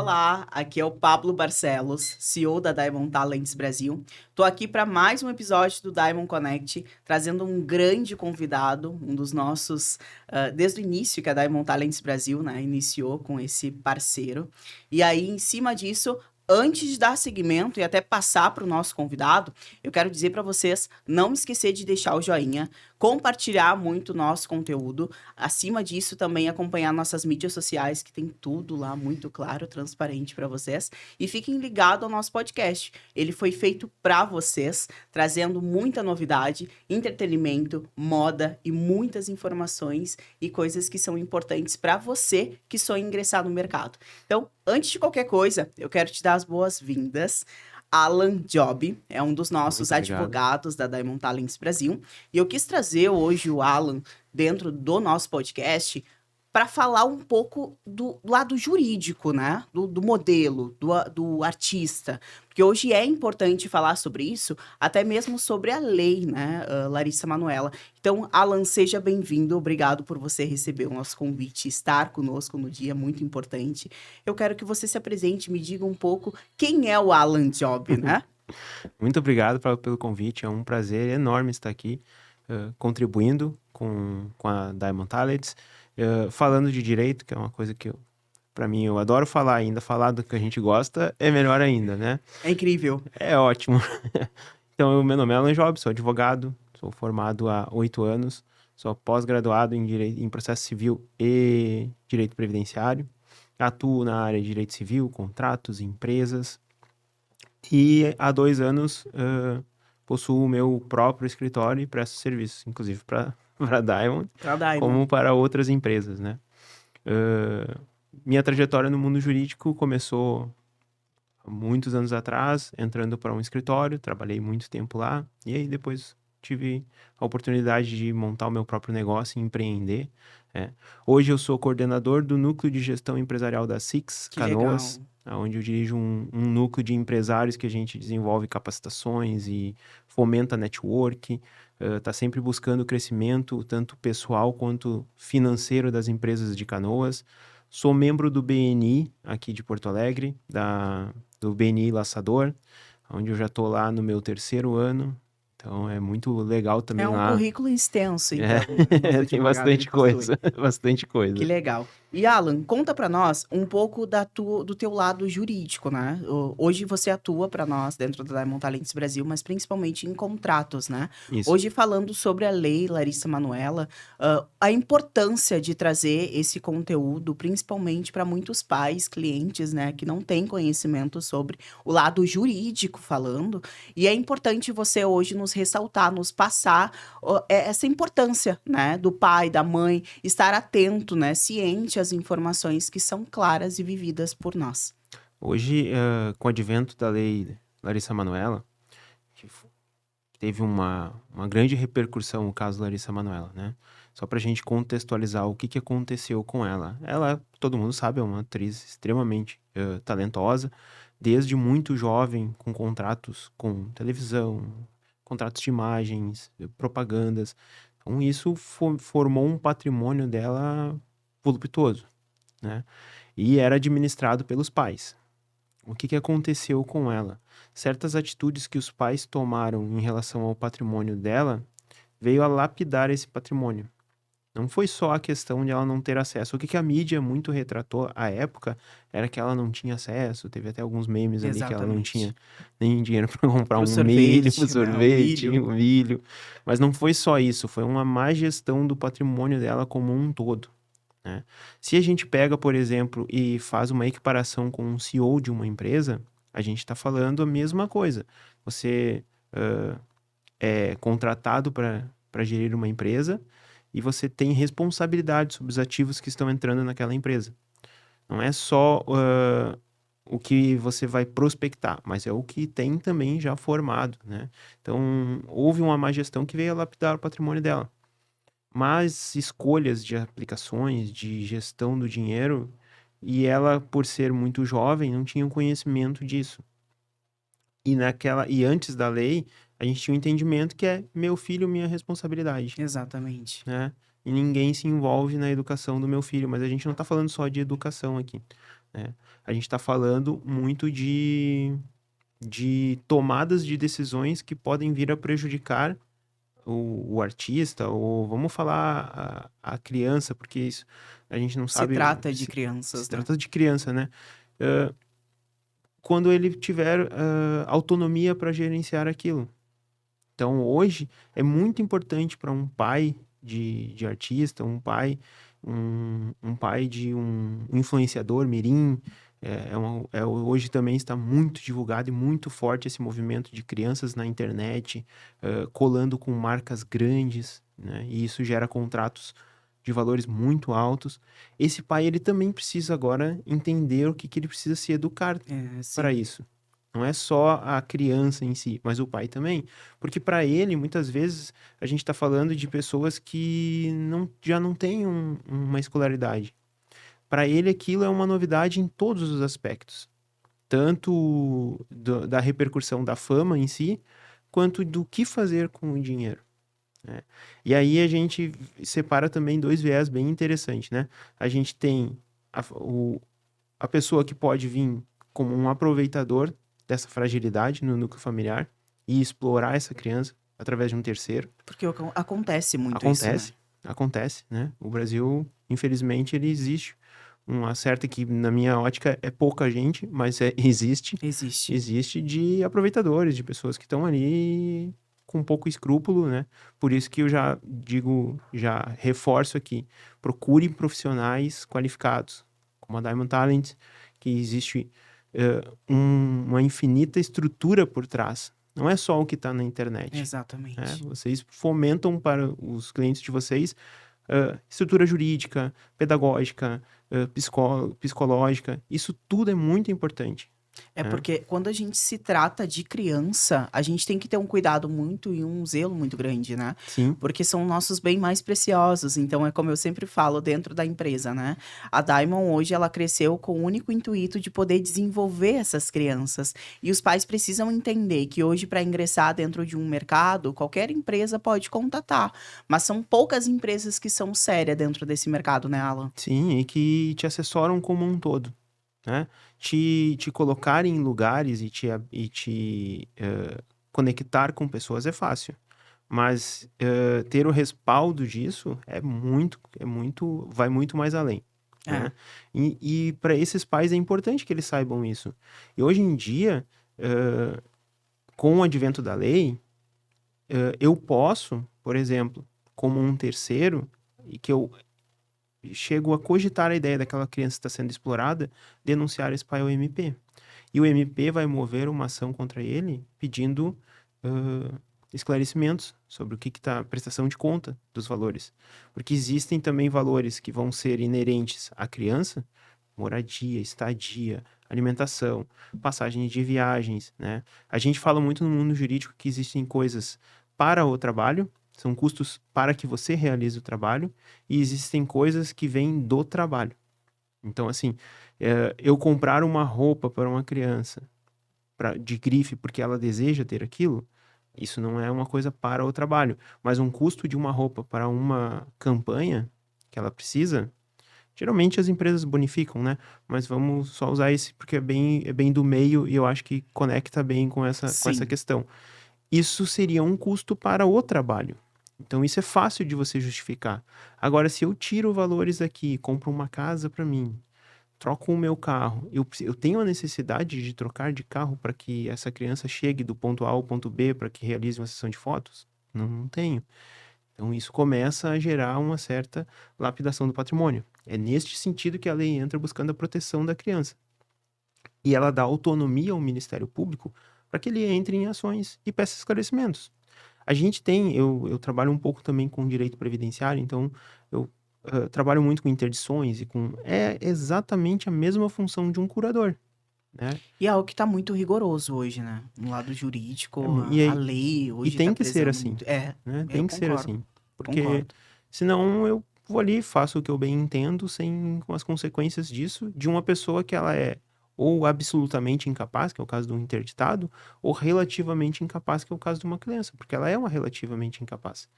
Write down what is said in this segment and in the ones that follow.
Olá, aqui é o Pablo Barcelos, CEO da Diamond Talents Brasil. Estou aqui para mais um episódio do Diamond Connect, trazendo um grande convidado, um dos nossos, desde o início que a Diamond Talents Brasil, né, iniciou com esse parceiro. E aí, em cima disso, antes de dar seguimento e até passar para o nosso convidado, eu quero dizer para vocês não esquecer de deixar o joinha, compartilhar muito o nosso conteúdo. Acima disso, também acompanhar nossas mídias sociais, que tem tudo lá muito claro, transparente para vocês. E fiquem ligados ao nosso podcast. Ele foi feito para vocês, trazendo muita novidade, entretenimento, moda e muitas informações e coisas que são importantes para você que sonha ingressar no mercado. Então, antes de qualquer coisa, eu quero te dar as boas-vindas. Alan Job é um dos nossos advogados da Diamond Talents Brasil. E eu quis trazer hoje o Alan dentro do nosso podcast para falar um pouco do lado jurídico, né? Do modelo, do artista. Porque hoje é importante falar sobre isso, até mesmo sobre a lei, né, Larissa Manoela. Então, Alan, seja bem-vindo. Obrigado por você receber o nosso convite, estar conosco no dia, muito importante. Eu quero que você se apresente, me diga um pouco quem é o Alan Job, né? Muito obrigado pelo convite, é um prazer enorme estar aqui, contribuindo com a Diamond Talents, falando de direito, que é uma coisa que para mim, eu adoro falar ainda, falar do que a gente gosta é melhor ainda, né? É incrível. É ótimo. Então, meu nome é Alan Job, sou advogado, sou formado há 8 anos, sou pós-graduado em processo civil e direito previdenciário, atuo na área de direito civil, contratos, empresas, e há 2 anos possuo o meu próprio escritório e presto serviços, inclusive para a Diamond, como para outras empresas, né? Minha trajetória no mundo jurídico começou há muitos anos atrás, entrando para um escritório, trabalhei muito tempo lá, e aí depois tive a oportunidade de montar o meu próprio negócio e empreender. Hoje eu sou coordenador do Núcleo de Gestão Empresarial da Six Canoas, onde eu dirijo um núcleo de empresários que a gente desenvolve capacitações e fomenta network, está sempre buscando o crescimento, tanto pessoal quanto financeiro das empresas de Canoas. Sou membro do BNI, aqui de Porto Alegre, do BNI Laçador, onde eu já estou lá no meu 3º ano. Então, é muito legal também lá. É um currículo extenso, então. Tem bastante coisa, bastante coisa. Que legal. E, Alan, conta para nós um pouco do teu lado jurídico, né? Hoje você atua para nós dentro da Diamond Talents Brasil, mas principalmente em contratos, né? Isso. Hoje falando sobre a lei Larissa Manoela, a importância de trazer esse conteúdo, principalmente para muitos pais, clientes, né? Que não têm conhecimento sobre o lado jurídico falando. E é importante você hoje nos ressaltar, nos passar essa importância, né? Do pai, da mãe, estar atento, né? Ciente às informações que são claras e vividas por nós. Hoje, com o advento da lei Larissa Manoela, que teve uma grande repercussão o caso Larissa Manoela, né? Só para a gente contextualizar o que aconteceu com ela. Ela, todo mundo sabe, é uma atriz extremamente talentosa, desde muito jovem, com contratos com televisão, contratos de imagens, propagandas. Então, isso formou um patrimônio dela voluptuoso, né? E era administrado pelos pais. O que aconteceu com ela? Certas atitudes que os pais tomaram em relação ao patrimônio dela veio a lapidar esse patrimônio. Não foi só a questão de ela não ter acesso. O que a mídia muito retratou à época era que ela não tinha acesso. Teve até alguns memes ali que ela não tinha nem dinheiro para comprar milho, sorvete, um milho. Mas não foi só isso, foi uma má gestão do patrimônio dela como um todo, né? Se a gente pega, por exemplo, e faz uma equiparação com um CEO de uma empresa, a gente está falando a mesma coisa. Você é contratado para gerir uma empresa e você tem responsabilidade sobre os ativos que estão entrando naquela empresa. Não é só o que você vai prospectar, mas é o que tem também já formado, né? Então, houve uma má gestão que veio a lapidar o patrimônio dela. Mas escolhas de aplicações, de gestão do dinheiro, e ela, por ser muito jovem, não tinha conhecimento disso. E antes da lei, a gente tinha um entendimento que é meu filho, minha responsabilidade. Exatamente. Né? E ninguém se envolve na educação do meu filho, mas a gente não está falando só de educação aqui. né? A gente está falando muito de tomadas de decisões que podem vir a prejudicar o artista, ou vamos falar a criança, porque isso a gente não Se sabe trata de se crianças, né? trata de criança, né? Ah, quando ele tiver autonomia para gerenciar aquilo. Então, hoje, é muito importante para um pai de artista, um pai de um influenciador, mirim, hoje também está muito divulgado e muito forte esse movimento de crianças na internet, colando com marcas grandes, né? E isso gera contratos de valores muito altos. Esse pai, ele também precisa agora entender o que, que ele precisa se educar para Sim. isso. Não é só a criança em si, mas o pai também. Porque para ele, muitas vezes, a gente está falando de pessoas que já não têm uma escolaridade. Para ele, aquilo é uma novidade em todos os aspectos. Tanto da repercussão da fama em si, quanto do que fazer com o dinheiro, né? E aí a gente separa também dois viés bem interessantes, né? A gente tem a pessoa que pode vir como um aproveitador dessa fragilidade no núcleo familiar e explorar essa criança através de um terceiro. Porque acontece muito isso, né? Acontece, né? O Brasil, infelizmente, ele existe uma certa que, na minha ótica, é pouca gente, mas Existe. existe de aproveitadores, de pessoas que estão ali com pouco escrúpulo, né? Por isso que eu já digo, já reforço aqui, procure profissionais qualificados, como a Diamond Talent, que existe uma infinita estrutura por trás. Não é só o que está na internet, né? Exatamente. Vocês fomentam para os clientes de vocês estrutura jurídica, pedagógica, psicológica. Isso tudo é muito importante, É né? porque quando a gente se trata de criança, a gente tem que ter um cuidado muito e um zelo muito grande, né? Sim, Porque são nossos bens mais preciosos. Então, é como eu sempre falo dentro da empresa, né? A Diamond hoje ela cresceu com o único intuito de poder desenvolver essas crianças. E os pais precisam entender que hoje, para ingressar dentro de um mercado, qualquer empresa pode contatar. Mas são poucas empresas que são sérias dentro desse mercado, né, Alan? sim, e que te assessoram como um todo, né? Te colocar em lugares e te conectar com pessoas é fácil. Mas ter o respaldo disso vai muito mais além, É. né? E para esses pais é importante que eles saibam isso. E hoje em dia, com o advento da lei, eu posso, por exemplo, como um terceiro, e que eu chego a cogitar a ideia daquela criança estar sendo explorada, denunciar esse pai ao MP. E o MP vai mover uma ação contra ele pedindo esclarecimentos sobre o que está a prestação de conta dos valores. Porque existem também valores que vão ser inerentes à criança, moradia, estadia, alimentação, passagem de viagens, né? A gente fala muito no mundo jurídico que existem coisas para o trabalho, são custos para que você realize o trabalho, e existem coisas que vêm do trabalho. Então, assim, eu comprar uma roupa para uma criança de grife porque ela deseja ter aquilo, isso não é uma coisa para o trabalho. Mas um custo de uma roupa para uma campanha que ela precisa, geralmente as empresas bonificam, né? Mas vamos só usar esse porque é bem do meio e eu acho que conecta bem com essa Sim. questão. Isso seria um custo para o trabalho. Então, isso é fácil de você justificar. Agora, se eu tiro valores aqui, compro uma casa para mim, troco o meu carro, eu tenho a necessidade de trocar de carro para que essa criança chegue do ponto A ao ponto B para que realize uma sessão de fotos? Não, não tenho. Então, isso começa a gerar uma certa lapidação do patrimônio. É neste sentido que a lei entra buscando a proteção da criança. E ela dá autonomia ao Ministério Público para que ele entre em ações e peça esclarecimentos. A gente tem, eu trabalho um pouco também com direito previdenciário, então eu trabalho muito com interdições é exatamente a mesma função de um curador, né? E é algo que tá muito rigoroso hoje, né? No lado jurídico, E, a aí- lei e hoje tá tem que ser prezando assim, muito. É, né? eu Tem que ser concordo, assim, porque concordo. senão eu vou ali, faço o que eu bem entendo, sem com as consequências disso, de uma pessoa que ela é ou absolutamente incapaz, que é o caso do interditado, ou relativamente incapaz, que é o caso de uma criança, porque ela é uma relativamente incapaz.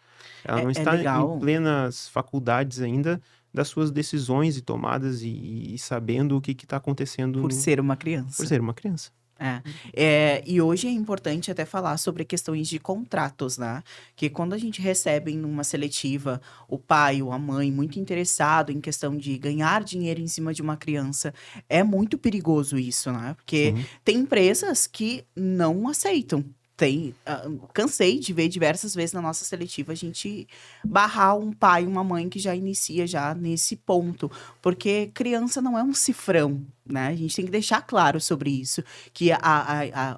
Ela não É está em legal. plenas faculdades ainda, das suas decisões e tomadas e sabendo o que está acontecendo Por ser uma por criança. ser uma criança. E hoje é importante até falar sobre questões de contratos, né? Que quando a gente recebe numa seletiva o pai ou a mãe muito interessado em questão de ganhar dinheiro em cima de uma criança, é muito perigoso isso, né? Porque Sim, tem empresas que não aceitam. Cansei de ver diversas vezes na nossa seletiva a gente barrar um pai e uma mãe que já inicia já nesse ponto, porque criança não é um cifrão, né? A gente tem que deixar claro sobre isso, que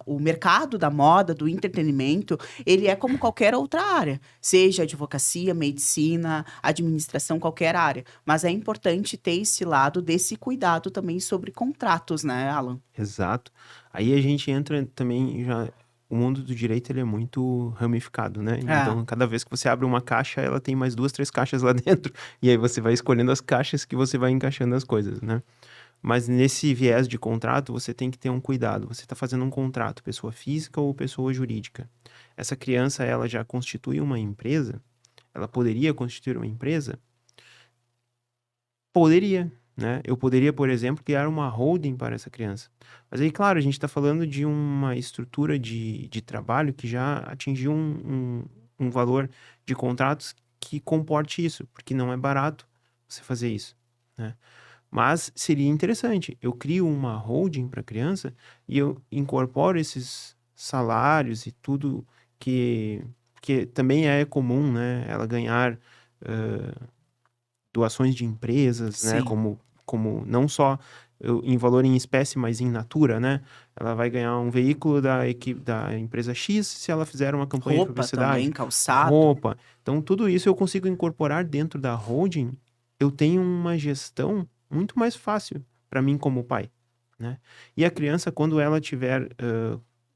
o mercado da moda, do entretenimento, ele é como qualquer outra área, seja advocacia, medicina, administração, qualquer área. Mas é importante ter esse lado desse cuidado também sobre contratos, né, Alan? exato. Aí a gente entra também já. O mundo do direito ele é muito ramificado, né? É, Então, cada vez que você abre uma caixa, ela tem mais 2, 3 caixas lá dentro. E aí você vai escolhendo as caixas que você vai encaixando as coisas, né? Mas nesse viés de contrato, você tem que ter um cuidado. Você está fazendo um contrato, pessoa física ou pessoa jurídica. Essa criança, ela já constitui uma empresa? Ela poderia constituir uma empresa? Poderia, né? Eu poderia, por exemplo, criar uma holding para essa criança. Mas aí, claro, a gente está falando de uma estrutura de trabalho que já atingiu um valor de contratos que comporte isso, porque não é barato você fazer isso, né? Mas seria interessante. Eu crio uma holding para a criança e eu incorporo esses salários e tudo que também é comum, né? Ela ganhar doações de empresas, né? sim. Como não só em valor em espécie, mas em natura, né? Ela vai ganhar um veículo da equipe da empresa X se ela fizer uma campanha de Roupa também, publicidade, calçado. roupa. Então, tudo isso eu consigo incorporar dentro da holding. Eu tenho uma gestão muito mais fácil para mim como pai, né? E a criança, quando ela tiver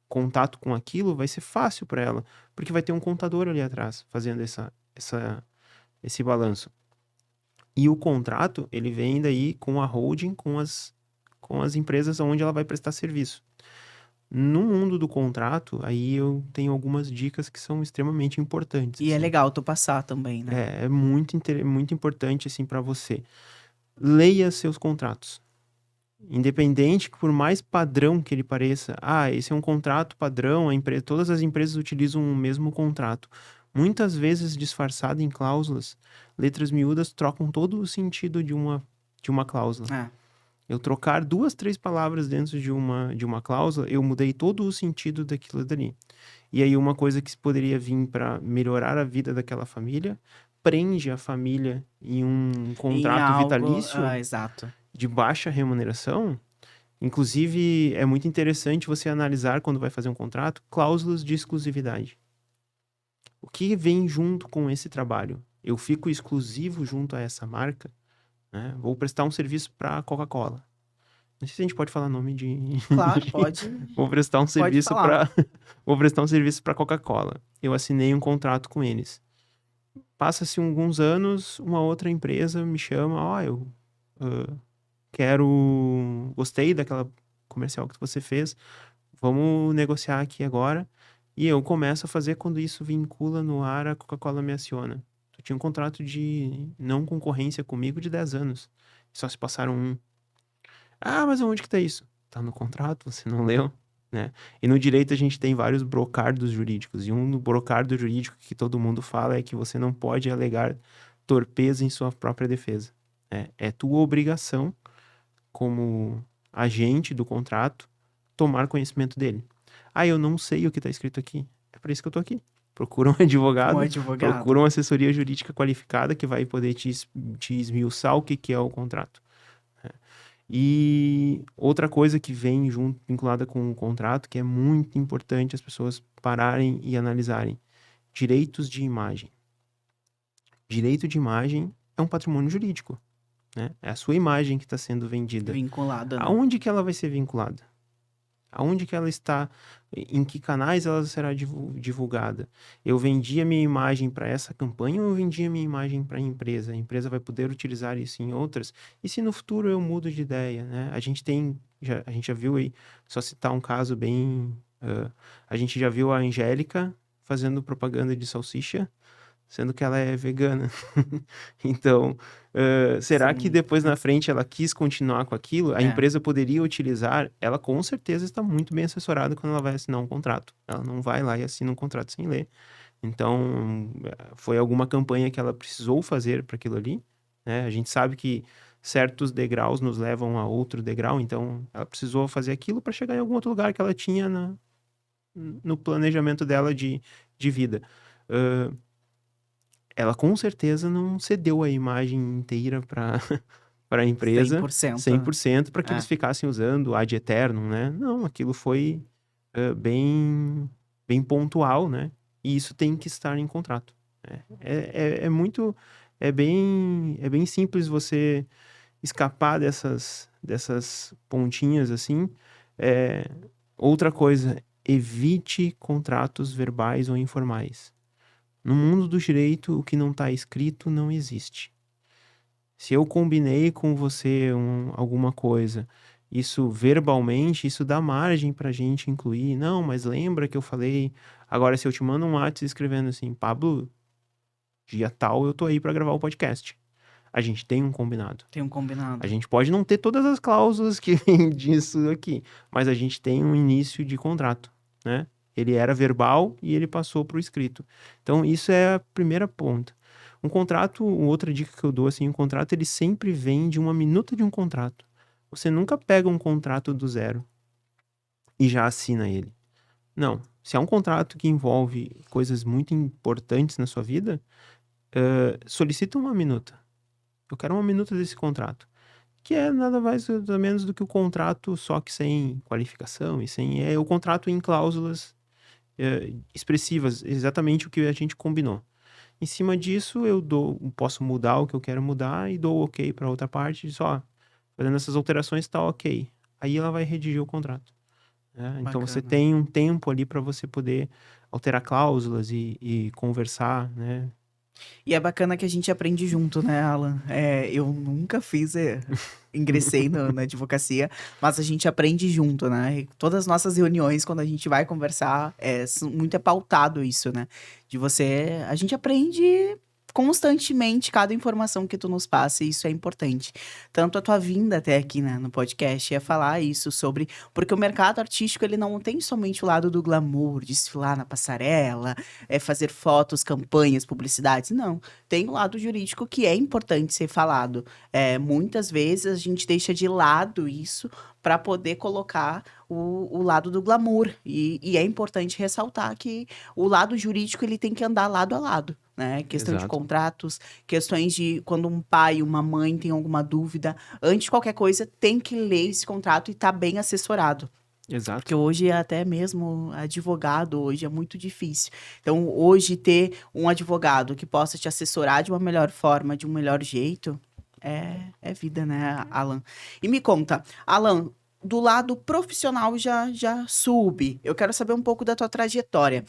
contato com aquilo, vai ser fácil para ela, porque vai ter um contador ali atrás fazendo esse balanço. E o contrato, ele vem daí com a holding, com as empresas onde ela vai prestar serviço. No mundo do contrato, aí eu tenho algumas dicas que são extremamente importantes, E é assim. legal tu passar também, né? É muito importante, assim, para você. Leia seus contratos. Independente, por mais padrão que ele pareça, esse é um contrato padrão, todas as empresas utilizam o mesmo contrato. Muitas vezes disfarçado em cláusulas, letras miúdas trocam todo o sentido de uma cláusula. É. Eu trocar 2, 3 palavras dentro de uma cláusula, eu mudei todo o sentido daquilo dali. E aí uma coisa que poderia vir para melhorar a vida daquela família, prende a família em um Em contrato algo, vitalício exato. de baixa remuneração. Inclusive, é muito interessante você analisar, quando vai fazer um contrato, cláusulas de exclusividade. O que vem junto com esse trabalho? Eu fico exclusivo junto a essa marca, né? Vou prestar um serviço para a Coca-Cola. Não sei se a gente pode falar nome de. Claro, pode, Vou prestar um pode serviço falar. para. Vou prestar um serviço para Coca-Cola. Eu assinei um contrato com eles. Passa-se alguns anos, uma outra empresa me chama, eu ah, gostei daquela comercial que você fez, vamos negociar aqui agora. E eu começo a fazer quando isso vincula no ar, a Coca-Cola me aciona. Tu tinha um contrato de não concorrência comigo de 10 anos. Só se passaram um. Mas onde que tá isso? Tá no contrato, você não leu, né? E no direito a gente tem vários brocardos jurídicos. E um brocardo jurídico que todo mundo fala é que você não pode alegar torpeza em sua própria defesa. É tua obrigação, como agente do contrato, tomar conhecimento dele. Eu não sei o que está escrito aqui. É por isso que eu tô aqui. Procura um Um advogado, procura advogado. uma assessoria jurídica qualificada que vai poder te esmiuçar o que é o contrato. E outra coisa que vem junto, vinculada com o contrato, que é muito importante as pessoas pararem e analisarem: direitos de imagem. Direito de imagem é um patrimônio jurídico, né? É a sua imagem que está sendo vendida. Vinculada, né? Aonde que ela vai ser vinculada? Aonde que ela está? Em que canais ela será divulgada? Eu vendi a minha imagem para essa campanha ou eu vendi a minha imagem para a empresa? A empresa vai poder utilizar isso em outras? E se no futuro eu mudo de ideia, né? A gente já viu aí, só citar um caso bem... a gente já viu a Angélica fazendo propaganda de salsicha sendo que ela é vegana. Então, será que Sim, depois na frente ela quis continuar com aquilo? A é, empresa poderia utilizar? Ela com certeza está muito bem assessorada quando ela vai assinar um contrato. Ela não vai lá e assina um contrato sem ler. Então, foi alguma campanha que ela precisou fazer para aquilo ali, né? A gente sabe que certos degraus nos levam a outro degrau, então ela precisou fazer aquilo para chegar em algum outro lugar que ela tinha no planejamento dela de vida. Ah, ela com certeza não cedeu a imagem inteira para para a empresa 100%. 100% para que eles É, ficassem usando ad eternum, né? Não, aquilo foi bem pontual, né? E isso tem que estar em contrato. É muito, é bem simples você escapar dessas pontinhas assim. É, outra coisa, evite contratos verbais ou informais. No mundo do direito, o que não está escrito não existe. Se eu combinei com você alguma coisa, isso verbalmente, isso dá margem para a gente incluir. Não, mas lembra que eu falei. Agora, se eu te mando um WhatsApp escrevendo assim, Pablo, dia tal eu tô aí para gravar o podcast. A gente tem um combinado. tem um A combinado. gente pode não ter todas as cláusulas que vem disso aqui, mas a gente tem um início de contrato, né? Ele era verbal e ele passou para o escrito. Então, isso é a primeira ponta. Um contrato, outra dica que eu dou, assim, um contrato, ele sempre vem de uma minuta de um contrato. Você nunca pega um contrato do zero e já assina ele. Não. Se é um contrato que envolve coisas muito importantes na sua vida, solicita uma minuta. Eu quero uma minuta desse contrato. Que é nada mais ou menos do que o contrato, só que sem qualificação e sem... É o contrato em cláusulas expressivas, exatamente o que a gente combinou. Em cima disso, posso mudar o que eu quero mudar e dou ok para outra parte, só fazendo essas alterações tá ok. Aí ela vai redigir o contrato, né? Então você Bacana. tem um tempo ali para você poder alterar cláusulas e conversar, né? E é bacana que a gente aprende junto, né, Alan? Eu nunca fiz, ingressei na advocacia, mas a gente aprende junto, né? E todas as nossas reuniões, quando a gente vai conversar, muito é pautado isso, né? A gente aprende constantemente cada informação que tu nos passa, e isso é importante. Tanto a tua vinda até aqui, né, no podcast, é falar isso sobre, porque o mercado artístico, ele não tem somente o lado do glamour, desfilar na passarela, fazer fotos, campanhas, publicidades. Não. Tem o lado jurídico que é importante ser falado. Muitas vezes a gente deixa de lado isso para poder colocar o lado do glamour. E é importante ressaltar que o lado jurídico ele tem que andar lado a lado. Né? Questão de Exato, contratos, questões de quando um pai, uma mãe tem alguma dúvida, antes de qualquer coisa, tem que ler esse contrato e estar bem assessorado. Porque exato, hoje até mesmo advogado hoje é muito difícil. Então, hoje ter um advogado que possa te assessorar de uma melhor forma, de um melhor jeito, é vida, né, Alan? E me conta, Alan, do lado profissional já sube. Eu quero saber um pouco da tua trajetória.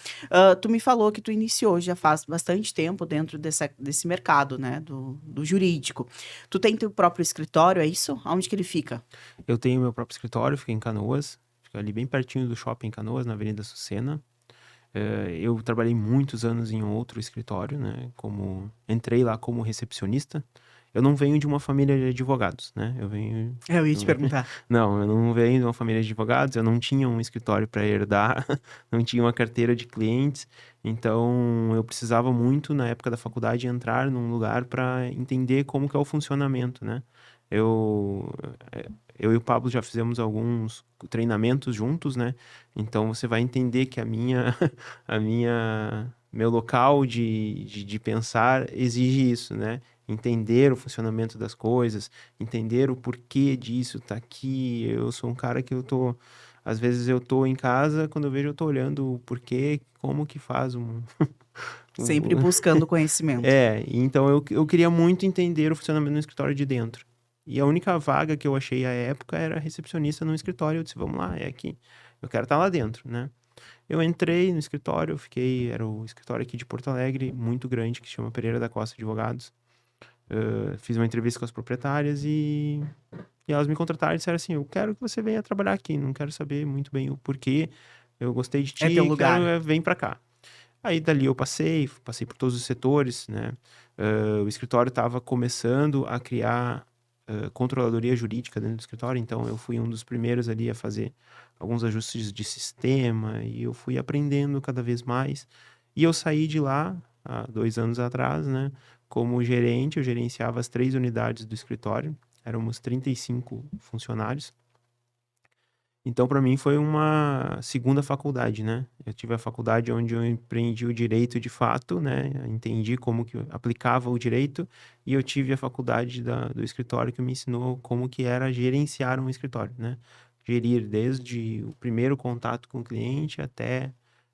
Tu me falou que tu iniciou já faz bastante tempo dentro desse mercado, né, do jurídico. Tu tem teu próprio escritório, é isso? Aonde que ele fica? Eu tenho meu próprio escritório, fica em Canoas, fica ali bem pertinho do shopping Canoas, na Avenida Sucena. Eu trabalhei muitos anos em outro escritório, né? Entrei lá como recepcionista. Eu não venho de uma família de advogados, né? Eu ia te eu- perguntar. não, eu não venho de uma família de advogados. Eu não tinha um escritório para herdar, não tinha uma carteira de clientes. Então, eu precisava muito na época da faculdade entrar num lugar para entender como que é o funcionamento, né? Eu, eu e o Pablo já fizemos alguns treinamentos juntos, né? Então você vai entender que meu local de pensar exige isso, né? Entender o funcionamento das coisas, entender o porquê disso tá aqui. Eu sou um cara que às vezes eu tô em casa, quando eu vejo eu tô olhando o porquê, como que faz Sempre o- buscando conhecimento. então eu queria muito entender o funcionamento no escritório de dentro. E a única vaga que eu achei à época era recepcionista no escritório. Eu disse, vamos lá, é aqui. Eu quero estar lá dentro, né? Eu entrei no escritório, era o escritório aqui de Porto Alegre, muito grande, que se chama Pereira da Costa Advogados. Fiz uma entrevista com as proprietárias e elas me contrataram e disseram assim, eu quero que você venha trabalhar aqui, não quero saber muito bem o porquê, eu gostei de É teu ti, lugar. vem pra cá. Aí dali eu passei por todos os setores, né? O escritório estava começando a criar controladoria jurídica dentro do escritório, então eu fui um dos primeiros ali a fazer alguns ajustes de sistema e eu fui aprendendo cada vez mais. E eu saí de lá há 2 anos atrás, né? Como gerente, eu gerenciava as 3 unidades do escritório, éramos 35 funcionários. Então, para mim, foi uma segunda faculdade, né? Eu tive a faculdade onde eu aprendi o direito de fato, né? Entendi como que eu aplicava o direito, e eu tive a faculdade do escritório que me ensinou como que era gerenciar um escritório, né? Gerir desde o primeiro contato com o cliente até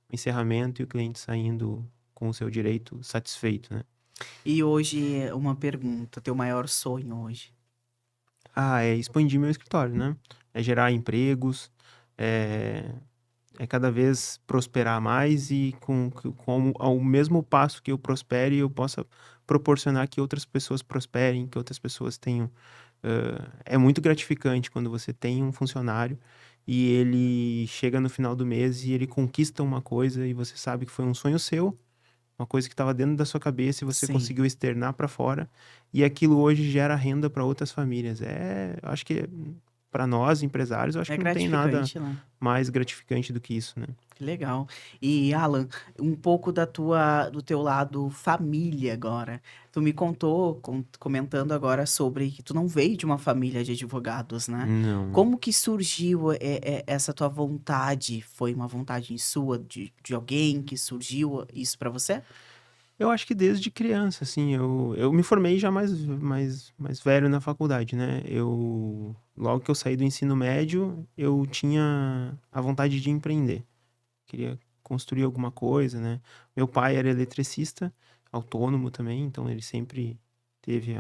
o encerramento e o cliente saindo com o seu direito satisfeito, né? E hoje, uma pergunta, teu maior sonho hoje? É expandir meu escritório, né? É gerar empregos, é, é cada vez prosperar mais e com ao mesmo passo que eu prospere, eu possa proporcionar que outras pessoas prosperem, que outras pessoas tenham. É muito gratificante quando você tem um funcionário e ele chega no final do mês e ele conquista uma coisa e você sabe que foi um sonho seu, uma coisa que estava dentro da sua cabeça e você Sim, conseguiu externar para fora, e aquilo hoje gera renda para outras famílias. Eu acho que para nós empresários, eu acho é que não tem nada gratificante, né? mais gratificante do que isso, né? Que legal. E, Alan, um pouco do teu lado família agora. Tu me contou, comentando agora sobre que tu não veio de uma família de advogados, né? Não. Como que surgiu essa tua vontade? Foi uma vontade sua, de alguém que surgiu isso pra você? Eu acho que desde criança, assim, eu me formei já mais velho na faculdade, né? Logo que eu saí do ensino médio, eu tinha a vontade de empreender. Queria construir alguma coisa, né? Meu pai era eletricista, autônomo também, então ele sempre teve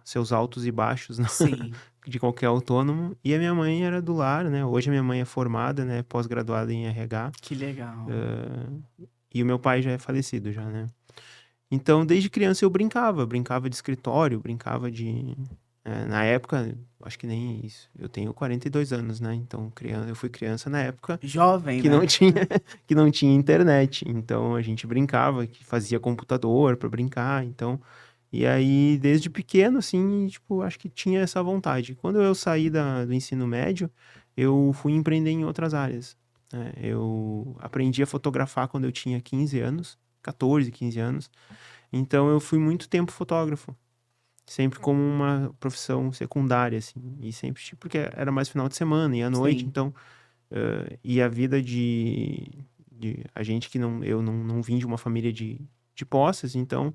seus altos e baixos, né? Sim, De qualquer autônomo. E a minha mãe era do lar, né? Hoje a minha mãe é formada, né? Pós-graduada em RH. que legal. E o meu pai já é falecido já, né? Então, desde criança eu brincava de escritório, brincava de... na época, acho que nem isso, eu tenho 42 anos, né? Então, eu fui criança na época Jovem, que não né? tinha, que não tinha internet. Então, a gente brincava, que fazia computador para brincar, então... E aí, desde pequeno, assim, tipo, acho que tinha essa vontade. Quando eu saí do ensino médio, eu fui empreender em outras áreas, né? Eu aprendi a fotografar quando eu tinha 15 anos, 14, 15 anos. Então, eu fui muito tempo fotógrafo, sempre como uma profissão secundária, assim. E sempre, tipo, porque era mais final de semana e à noite, Sim. então... e a vida de a gente que não... Eu não vim de uma família de posses, então...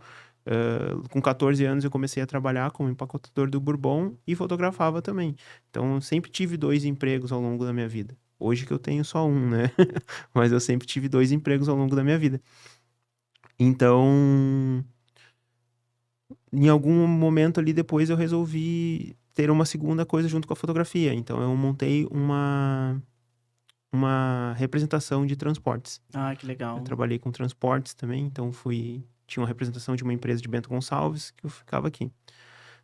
com 14 anos eu comecei a trabalhar como empacotador do Bourbon e fotografava também. Então, eu sempre tive 2 empregos ao longo da minha vida. Hoje que eu tenho só um, né? Mas eu sempre tive 2 empregos ao longo da minha vida. Então, em algum momento ali depois eu resolvi ter uma segunda coisa junto com a fotografia. Então, eu montei uma representação de transportes. Ah, que Eu legal. trabalhei com transportes também, então tinha uma representação de uma empresa de Bento Gonçalves que eu ficava aqui.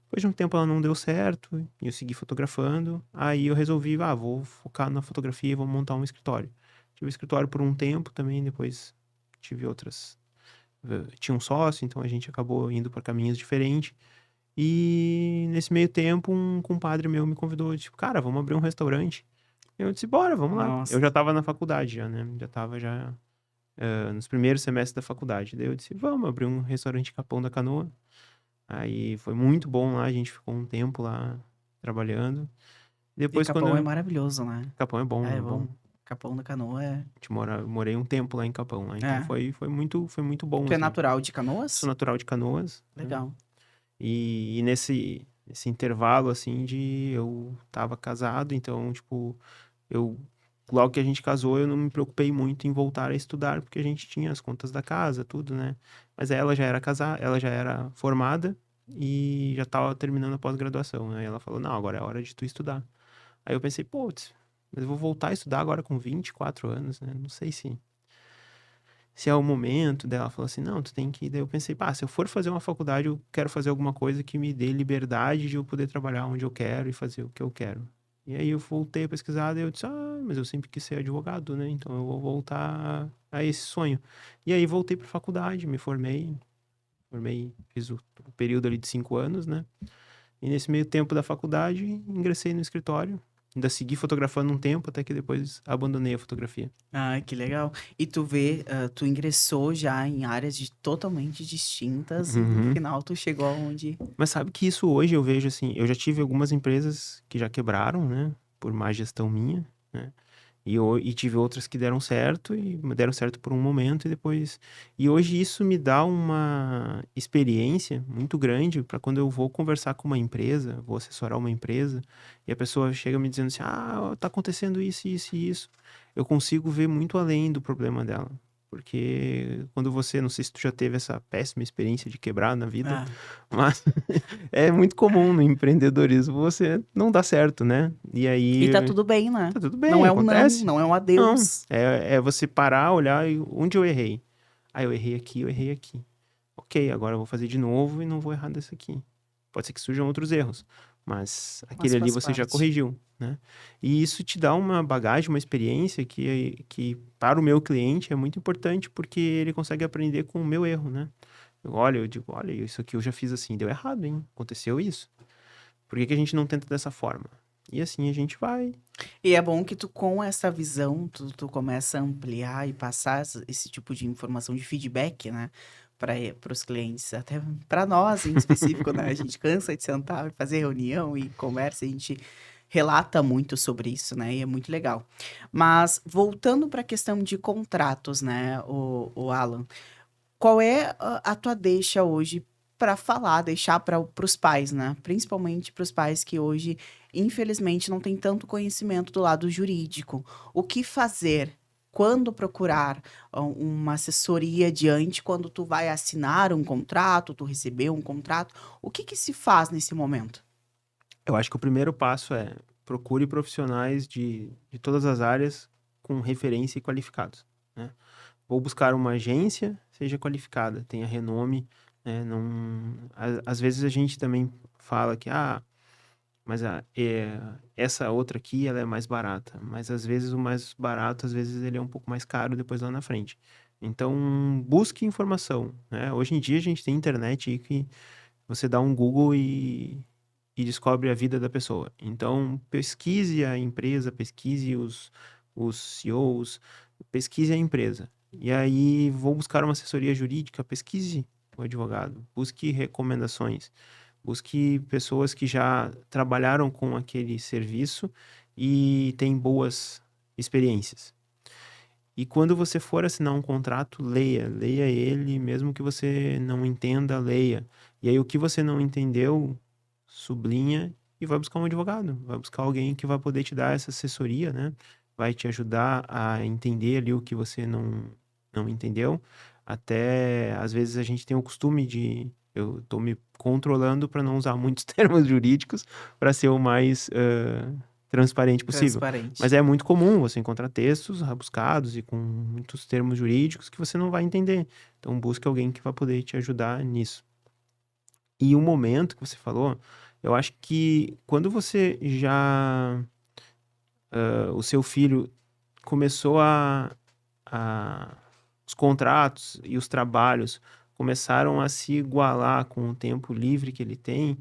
Depois de um tempo ela não deu certo, e eu segui fotografando. Aí eu resolvi, vou focar na fotografia e vou montar um escritório. Tive um escritório por um tempo também, depois tive outras. Tinha um sócio, então a gente acabou indo para caminhos diferentes. E nesse meio tempo, um compadre meu me convidou, tipo, cara, vamos abrir um restaurante. Eu disse, bora, vamos lá. Eu Nossa, já estava na faculdade já, né? Já estava já nos primeiros semestres da faculdade. Daí eu disse, vamos abrir um restaurante em Capão da Canoa. Aí foi muito bom lá, a gente ficou um tempo lá trabalhando. e Depois, Capão é maravilhoso, né? Capão é bom, É é bom. bom. Capão da Canoa é. Morei um tempo lá em Capão, lá, então É. foi muito bom, Tu é assim. natural de Sou Canoas? natural de Canoas, né? Legal. E nesse intervalo, assim, eu tava casado, então, tipo, eu, logo que a gente casou, eu não me preocupei muito em voltar a estudar, porque a gente tinha as contas da casa, tudo, né? Mas aí ela já era casada, ela já era formada e já tava terminando a pós-graduação, né? E ela falou, não, agora é hora de tu estudar. Aí eu pensei, putz, mas eu vou voltar a estudar agora com 24 anos, né? Não sei se é o momento dela. Ela falou assim, não, tu tem que ir. Daí eu pensei, se eu for fazer uma faculdade, eu quero fazer alguma coisa que me dê liberdade de eu poder trabalhar onde eu quero e fazer o que eu quero. E aí eu voltei a pesquisar, daí eu disse, mas eu sempre quis ser advogado, né? Então eu vou voltar a esse sonho. E aí voltei para faculdade, me formei, fiz o período ali de 5 anos, né? E nesse meio tempo da faculdade, ingressei no escritório. Ainda segui fotografando um tempo, até que depois abandonei a fotografia. Ah, que legal. E tu vê, tu ingressou já em áreas totalmente distintas e no Uhum. final tu chegou aonde... Mas sabe que isso hoje eu vejo assim, eu já tive algumas empresas que já quebraram, né? Por má gestão minha, né? E tive outras que deram certo e deram certo por um momento e depois. E hoje isso me dá uma experiência muito grande para quando eu vou conversar com uma empresa, vou assessorar uma empresa, e a pessoa chega me dizendo assim: tá acontecendo isso, isso e isso. Eu consigo ver muito além do problema dela. Porque quando você, não sei se tu já teve essa péssima experiência de quebrar na vida, Ah, mas é muito comum no empreendedorismo você não dar certo, né? E e tá aí tudo bem, né? tá tudo Não bem, é um não, acontece. não é um Não, adeus. é você parar, olhar e onde eu errei. Ah, eu errei aqui, eu errei aqui. Ok, agora eu vou fazer de novo e não vou errar desse aqui. Pode ser que surjam outros erros, mas Mas aquele ali faz você já parte. corrigiu, né? E isso te dá uma bagagem, uma experiência que para o meu cliente é muito importante porque ele consegue aprender com o meu erro, né? Eu digo, olha, isso aqui eu já fiz assim, deu errado, hein? Aconteceu isso. Por que que a gente não tenta dessa forma? E assim a gente vai. E é bom que tu, com essa visão, tu começa a ampliar e passar esse tipo de informação de feedback, né? Para os clientes, até para nós em específico, né? A gente cansa de sentar e fazer reunião e conversa, a gente relata muito sobre isso, né? E é muito legal. Mas voltando para a questão de contratos, né, o Alan, qual é a tua deixa hoje para falar, deixar para os pais, né? Principalmente para os pais que hoje, infelizmente, não têm tanto conhecimento do lado jurídico. O que fazer? Quando procurar uma assessoria diante, quando tu vai assinar um contrato, tu receber um contrato, o que que se faz nesse momento? Eu acho que o primeiro passo é procure profissionais de todas as áreas com referência e qualificados, né? Ou buscar uma agência, seja qualificada, tenha renome, né? Não, às vezes a gente também fala que, mas essa outra aqui, ela é mais barata. Mas às vezes o mais barato, às vezes ele é um pouco mais caro depois lá na frente. Então, busque informação, né? Hoje em dia a gente tem internet aí que você dá um Google e descobre a vida da pessoa. Então, pesquise a empresa, pesquise os CEOs, pesquise a empresa. E aí, vou buscar uma assessoria jurídica, pesquise o advogado, busque recomendações, busque pessoas que já trabalharam com aquele serviço e têm boas experiências. E quando você for assinar um contrato, leia ele, mesmo que você não entenda, leia. E aí o que você não entendeu, sublinha e vai buscar um advogado, vai buscar alguém que vai poder te dar essa assessoria, né? Vai te ajudar a entender ali o que você não entendeu. Até às vezes a gente tem o costume de eu tô me controlando para não usar muitos termos jurídicos para ser o mais transparente possível. Mas Transparente. é muito comum você encontrar textos rabuscados e com muitos termos jurídicos que você não vai entender. Então busque alguém que vai poder te ajudar nisso. E o momento que você falou, eu acho que quando você já o seu filho começou os contratos e os trabalhos começaram a se igualar com o tempo livre que ele tem,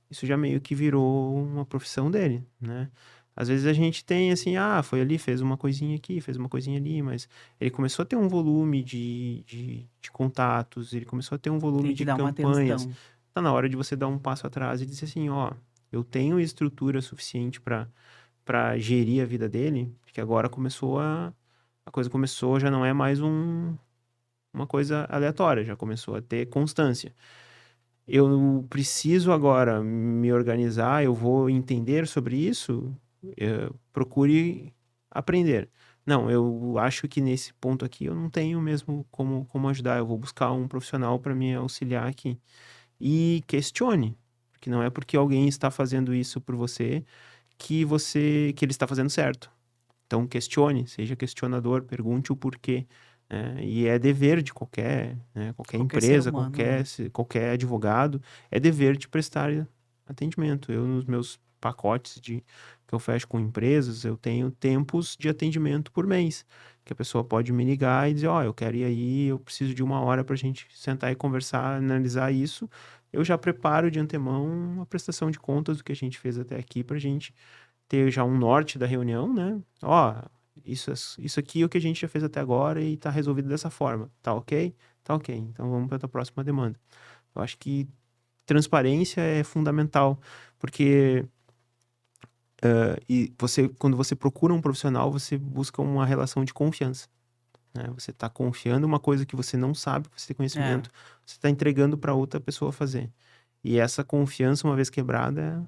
isso já meio que virou uma profissão dele, né? Às vezes a gente tem assim, foi ali, fez uma coisinha aqui, fez uma coisinha ali, mas ele começou a ter um volume de contatos, ele começou a ter um Tem volume que de dar uma campanhas. atenção. Tá na hora de você dar um passo atrás e dizer assim, eu tenho estrutura suficiente para gerir a vida dele, porque agora a coisa começou, já não é mais uma coisa aleatória, já começou a ter constância. Eu preciso agora me organizar, eu vou entender sobre isso, procure aprender. Não, eu acho que nesse ponto aqui eu não tenho mesmo como ajudar, eu vou buscar um profissional para me auxiliar aqui. E questione, porque não é porque alguém está fazendo isso por você que ele está fazendo certo. Então questione, seja questionador, pergunte o porquê, né? E é dever de qualquer Qualquer ser empresa, humano, né? qualquer advogado, é dever de prestar atendimento. Eu, nos meus pacotes que eu fecho com empresas, eu tenho tempos de atendimento por mês, que a pessoa pode me ligar e dizer, ó, eu quero ir aí, eu preciso de 1 hora para a gente sentar e conversar, analisar isso. Eu já preparo de antemão uma prestação de contas do que a gente fez até aqui para a gente ter já um norte da reunião, né? Ó, isso aqui é o que a gente já fez até agora e tá resolvido dessa forma. Tá ok? Tá ok. Então vamos para a próxima demanda. Eu acho que transparência é fundamental, porque quando você procura um profissional, você busca uma relação de confiança, né? Você está confiando uma coisa que você não sabe, que você tem conhecimento, você está entregando para outra pessoa fazer. E essa confiança, uma vez quebrada,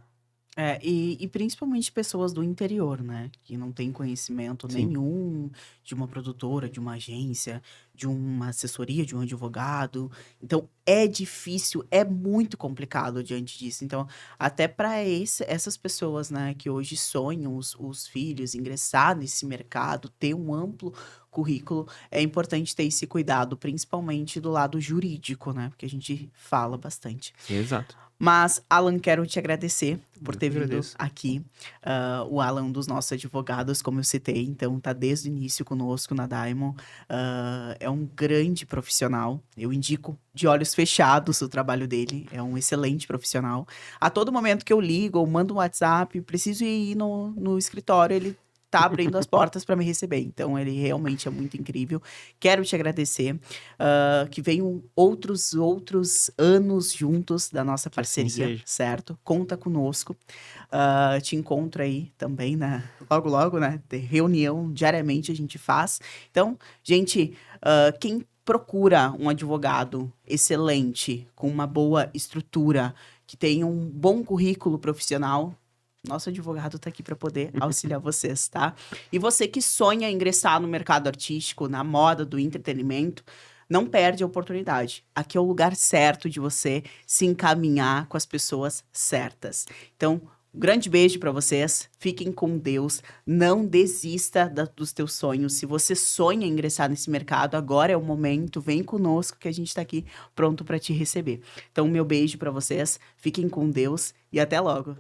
E principalmente pessoas do interior, né? Que não têm conhecimento sim, nenhum de uma produtora, de uma agência, de uma assessoria, de um advogado. Então, é difícil, é muito complicado diante disso. Então, até para essas pessoas, né, que hoje sonham os filhos ingressar nesse mercado, ter um amplo currículo, é importante ter esse cuidado, principalmente do lado jurídico, né? Porque a gente fala bastante. exato. Mas, Alan, quero te agradecer por Eu ter que vindo agradeço. aqui. O Alan, um dos nossos advogados, como eu citei, então tá desde o início conosco na Diamond. É um grande profissional. Eu indico de olhos fechados o trabalho dele. É um excelente profissional. A todo momento que eu ligo ou mando um WhatsApp, preciso ir no escritório, ele tá abrindo as portas para me receber. Então, ele realmente é muito incrível. Quero te agradecer. Que venham outros anos juntos da nossa Que assim parceria, seja. certo? Conta conosco. Te encontro aí também, né? Logo, logo, né? Ter reunião diariamente a gente faz. Então, gente, quem procura um advogado excelente, com uma boa estrutura, que tenha um bom currículo profissional, nosso advogado está aqui para poder auxiliar vocês, tá? E você que sonha em ingressar no mercado artístico, na moda, do entretenimento, não perde a oportunidade. Aqui é o lugar certo de você se encaminhar com as pessoas certas. Então, um grande beijo para vocês. Fiquem com Deus. Não desista dos teus sonhos. Se você sonha em ingressar nesse mercado, agora é o momento. Vem conosco que a gente está aqui pronto para te receber. Então, meu beijo para vocês. Fiquem com Deus e até logo.